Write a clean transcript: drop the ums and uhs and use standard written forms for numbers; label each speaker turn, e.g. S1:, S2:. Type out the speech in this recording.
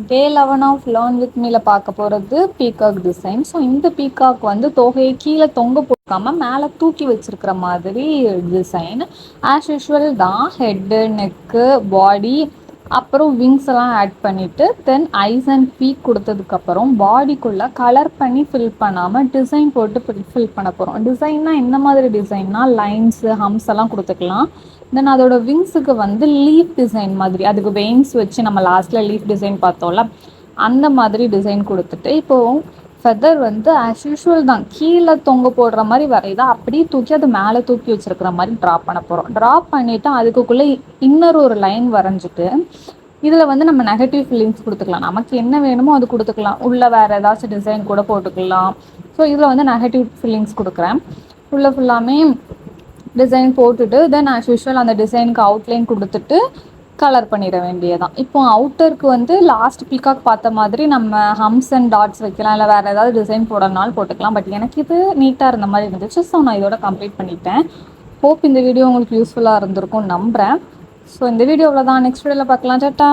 S1: Day 11 of learn with மீல பார்க்க போகிறது peacock design. So இந்த பீகாக் வந்து தொகையை கீழே தொங்க போடாம மேலே தூக்கி வச்சிருக்கிற மாதிரி டிசைன். ஆஸ் யூஷுவல் தான் ஹெட்டு, நெக்கு, பாடி, அப்புறம் விங்ஸ் எல்லாம் ஆட் பண்ணிவிட்டு தென் ஐஸ் அண்ட் பீக் கொடுத்ததுக்கப்புறம் பாடிக்குள்ளே கலர் பண்ணி ஃபில் பண்ணாமல் டிசைன் போட்டு ஃபில் பண்ண போகிறோம். டிசைன்னா இந்த மாதிரி டிசைன்னா லைன்ஸு ஹம்ஸ் எல்லாம் கொடுத்துக்கலாம். தென் அதோட விங்ஸுக்கு வந்து லீஃப் டிசைன் மாதிரி, அதுக்கு வெயின்ஸ் வச்சு நம்ம லாஸ்ட்டில் லீஃப் டிசைன் பார்த்தோம்ல, அந்த மாதிரி டிசைன் கொடுத்துட்டு இப்போது ஃபெதர் வந்து ஆஸ் யூஷுவல் தான் கீழே தொங்க போடுற மாதிரி வரையுதா அப்படியே தூக்கி அது மேலே தூக்கி வச்சுருக்கிற மாதிரி ட்ரா பண்ண போகிறோம். ட்ரா பண்ணிவிட்டு அதுக்குள்ளே இன்னொரு ஒரு லைன் வரைஞ்சிட்டு இதில் வந்து நம்ம நெகட்டிவ் ஃபீலிங்ஸ் கொடுத்துக்கலாம். நமக்கு என்ன வேணுமோ அது கொடுத்துக்கலாம். உள்ளே வேறு ஏதாச்சும் டிசைன் கூட போட்டுக்கலாம். ஸோ இதில் வந்து நெகட்டிவ் ஃபீலிங்ஸ் கொடுக்குறேன். உள்ளே ஃபுல்லாமே டிசைன் போட்டுட்டு தென் ஆஸ் யூஷுவல் அந்த டிசைனுக்கு அவுட்லைன் கொடுத்துட்டு கலர் பண்ணிட வேண்டியதான். இப்போ அவுட்டருக்கு வந்து லாஸ்ட் பீகாக் பார்த்த மாதிரி நம்ம ஹம்ஸ் அண்ட் டாட்ஸ் வைக்கலாம், இல்லை வேறு ஏதாவது டிசைன் போடணும்னாலும் போட்டுக்கலாம். பட் எனக்கு இது நீட்டாக இருந்த மாதிரி இருந்துச்சு. ஸோ நான் இதோட கம்ப்ளீட் பண்ணிட்டேன். ஹோப் இந்த வீடியோ உங்களுக்கு யூஸ்ஃபுல்லாக இருந்திருக்கும் நம்புகிறேன். ஸோ இந்த வீடியோவில் தான் நெக்ஸ்ட் வீடியோவில் பார்க்கலாம். டாட்டா.